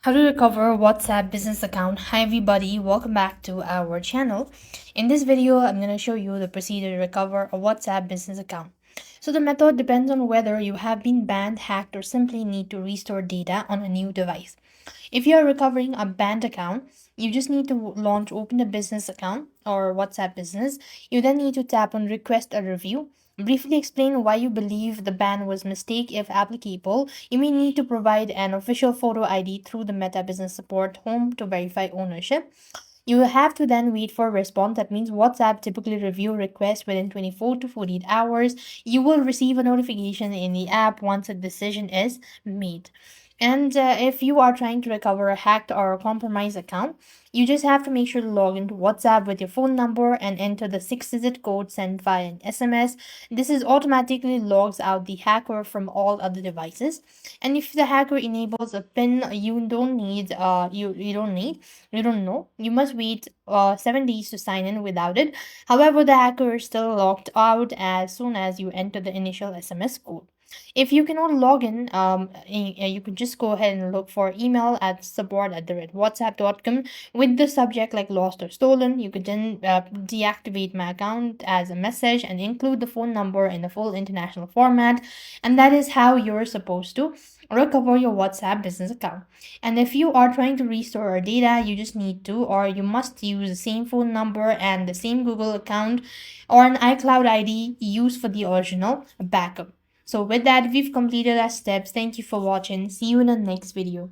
How to recover WhatsApp business account. Hi everybody, welcome back to our channel. In this video, I'm going to show you the procedure to recover a WhatsApp business account. So the method depends on whether you have been banned, hacked, or simply need to restore data on a new device. If you are recovering a banned account, you just need to open a business account or WhatsApp business. You then need to tap on request a review. Briefly explain why you believe the ban was mistake if applicable. You may need to provide an official photo ID through the Meta Business Support home to verify ownership. You will have to then wait for a response. That means WhatsApp typically review requests within 24 to 48 hours. You will receive a notification in the app once a decision is made. And if you are trying to recover a hacked or compromised account, you just have to make sure to log into WhatsApp with your phone number and enter the 6-digit code sent via an SMS. This is automatically logs out the hacker from all other devices. And if the hacker enables a PIN you don't know, you must wait 7 days to sign in without it. However, the hacker is still logged out as soon as you enter the initial SMS code. If you cannot log in, you can just go ahead and look for email at support@whatsapp.com with the subject like lost or stolen. You could then deactivate my account as a message and include the phone number in the full international format. And that is how you're supposed to recover your WhatsApp business account. And if you are trying to restore your data, you just need to, or you must use the same phone number and the same Google account or an iCloud ID used for the original backup. So with that, we've completed our steps. Thank you for watching. See you in the next video.